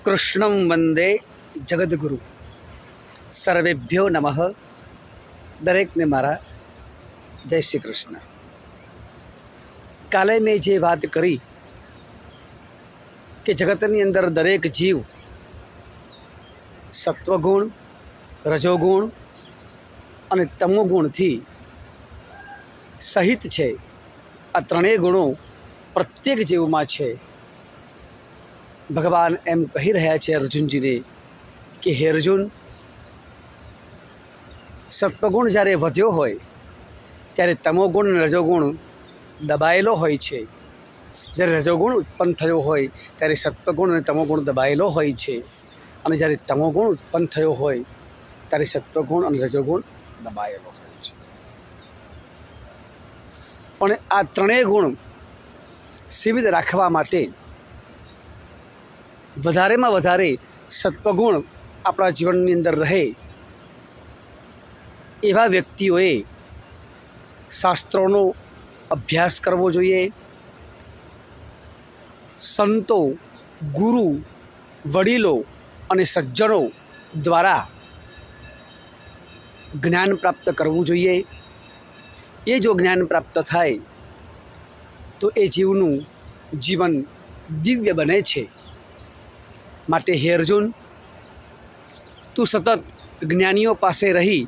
કૃષ્ણં વંદે જગદગુરુ. સર્વેભ્યો નમઃ. દરેકને મારા જય શ્રી કૃષ્ણ. કાલે મેં જે વાત કરી કે જગતની અંદર દરેક જીવ સત્વગુણ, રજોગુણ અને તમોગુણથી સહિત છે. આ ત્રણેય ગુણો પ્રત્યેક જીવમાં છે. ભગવાન એમ કહી રહ્યા છે અર્જુનજીને કે હે અર્જુન, સત્વગુણ જ્યારે વધ્યો હોય ત્યારે તમોગુણ અને રજોગુણ દબાયેલો હોય છે. જ્યારે રજોગુણ ઉત્પન્ન થયો હોય ત્યારે સત્વગુણ અને તમોગુણ દબાયેલો હોય છે, અને જ્યારે તમોગુણ ઉત્પન્ન થયો હોય ત્યારે સત્વગુણ અને રજોગુણ દબાયેલો હોય છે. પણ આ ત્રણેય ગુણ સીમિત રાખવા માટે વધારેમાં વધારે સત્વગુણ આપણા જીવનની અંદર રહે એવા વ્યક્તિઓએ શાસ્ત્રોનો અભ્યાસ કરવો જોઈએ. સંતો, ગુરુ, વડીલો અને સજ્જનો દ્વારા જ્ઞાન પ્રાપ્ત કરવું જોઈએ. એ જો જ્ઞાન પ્રાપ્ત થાય તો એ જીવનું જીવન દિવ્ય બને છે. માટે હે અર્જુન, તું સતત જ્ઞાનીઓ પાસે રહી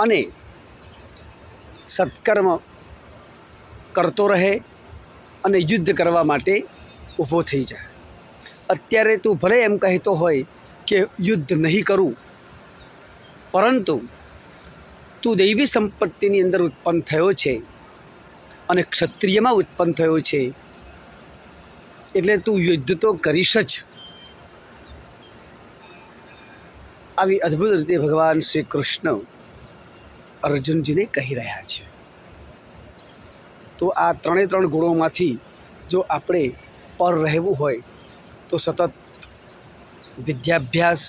અને સત્કર્મ કરતો રહે અને યુદ્ધ કરવા માટે ઊભો થઈ જા. અત્યારે તું ભલે એમ કહેતો હોય કે યુદ્ધ નહીં કરું, પરંતુ તું દૈવી સંપત્તિની અંદર ઉત્પન્ન થયો છે અને ક્ષત્રિયમાં ઉત્પન્ન થયો છે, એટલે તું યુદ્ધ તો કરીશ જ. આવી અદ્ભુત રીતે ભગવાન શ્રી કૃષ્ણ અર્જુનજીને કહી રહ્યા છે. તો આ ત્રણ ગુણોમાંથી જો આપણે પર રહેવું હોય તો સતત વિદ્યાભ્યાસ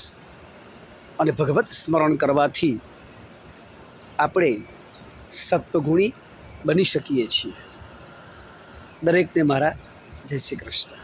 અને ભગવત સ્મરણ કરવાથી આપણે સત્વગુણી બની શકીએ છીએ. દરેકને મારા જય શ્રી કૃષ્ણ.